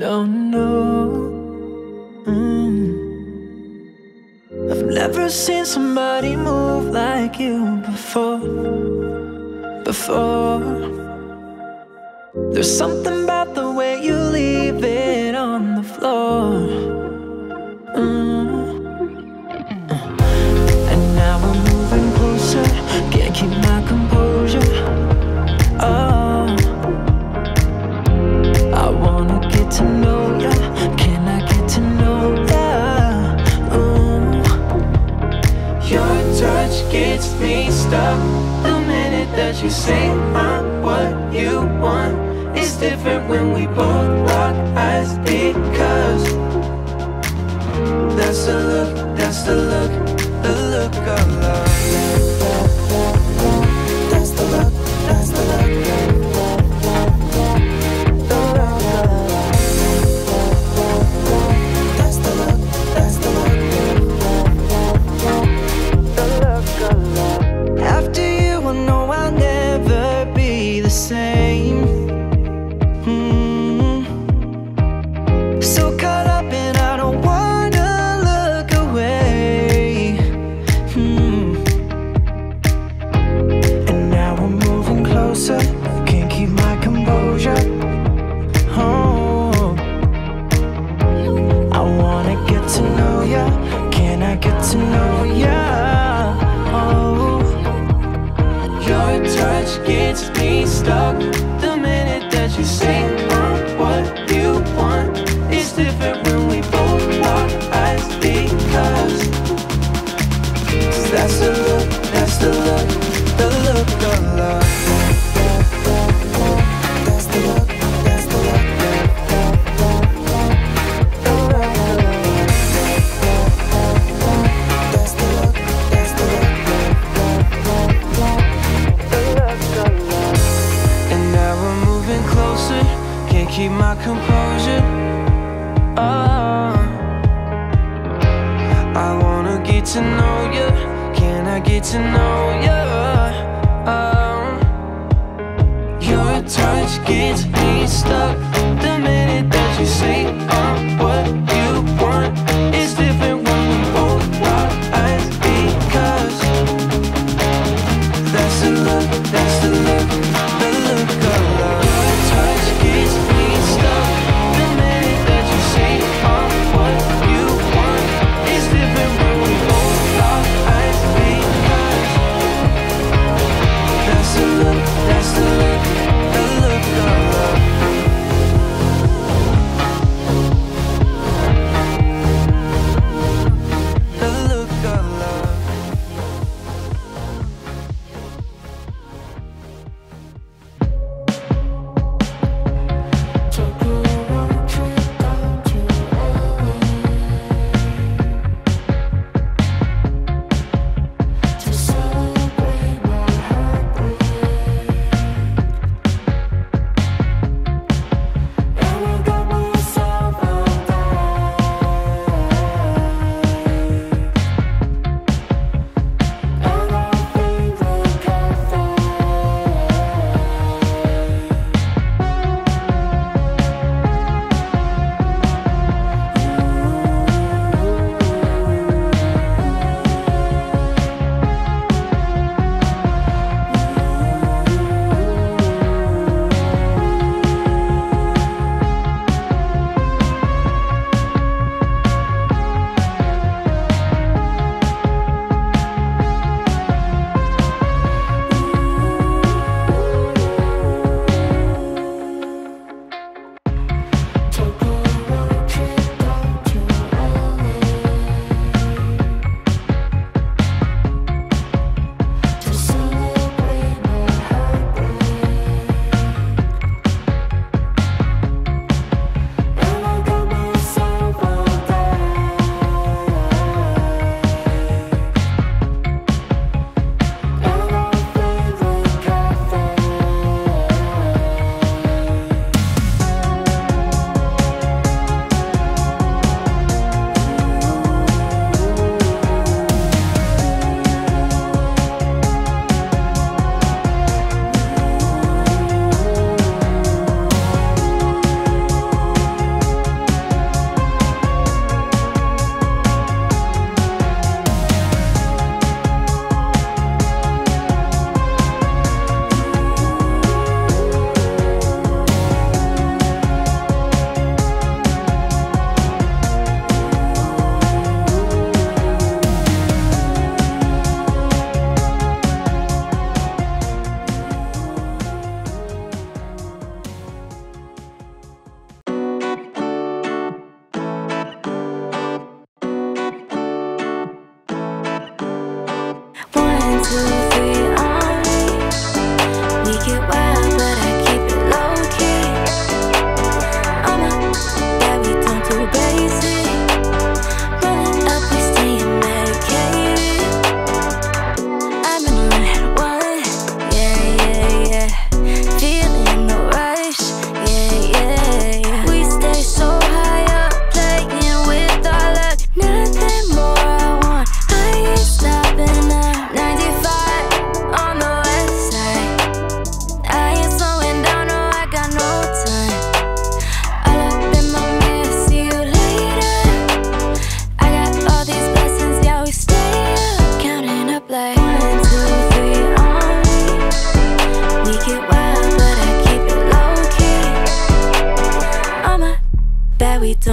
don't know. I've never seen somebody move like you before. There's something about the way you leave it on the floor. And now we're moving closer, can't keep my composure. Oh, I wanna get to know ya, can I get to know ya? Your touch gets me stuck. The minute that you say I'm what you want, it's different when we both lock eyes, because that's the look, that's the look, the look of love. That's the look, that's the look, the look of love. That's the look, that's the look, the look of love. After you, I know I'll never be the same. So caught up and I don't wanna look away. And now we're moving closer, can't keep my composure. Oh, I wanna get to know ya, can I get to know ya? Oh, your touch gets me stuck. The minute that you say I'm what you want, it's different when we both lock eyes, because that's the look, that's the look, the look of love. That's the look, that's the look, the look of love. That's the look, that's the look, the look of love. And now we're moving closer, can't keep my composure. Oh, I wanna get to know you, can I get to know you? Oh, your touch gets me stuck. The minute that you say I'm what you want, it's different when we both lock eyes, because that's the look, that's the look, the look of love. Your touch gets me stuck. The minute that you say I'm what you want, it's different when we both lock eyes, because that's the look, that's the look, the look of love.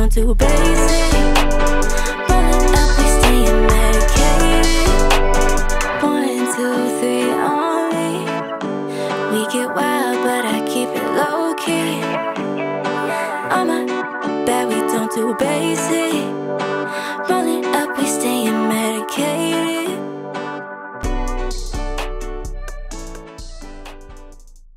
don't do basic. Rolling up, we staying medicated. 1, 2, 3 on me. We get wild, but I keep it low key. On my bed, we don't do basic.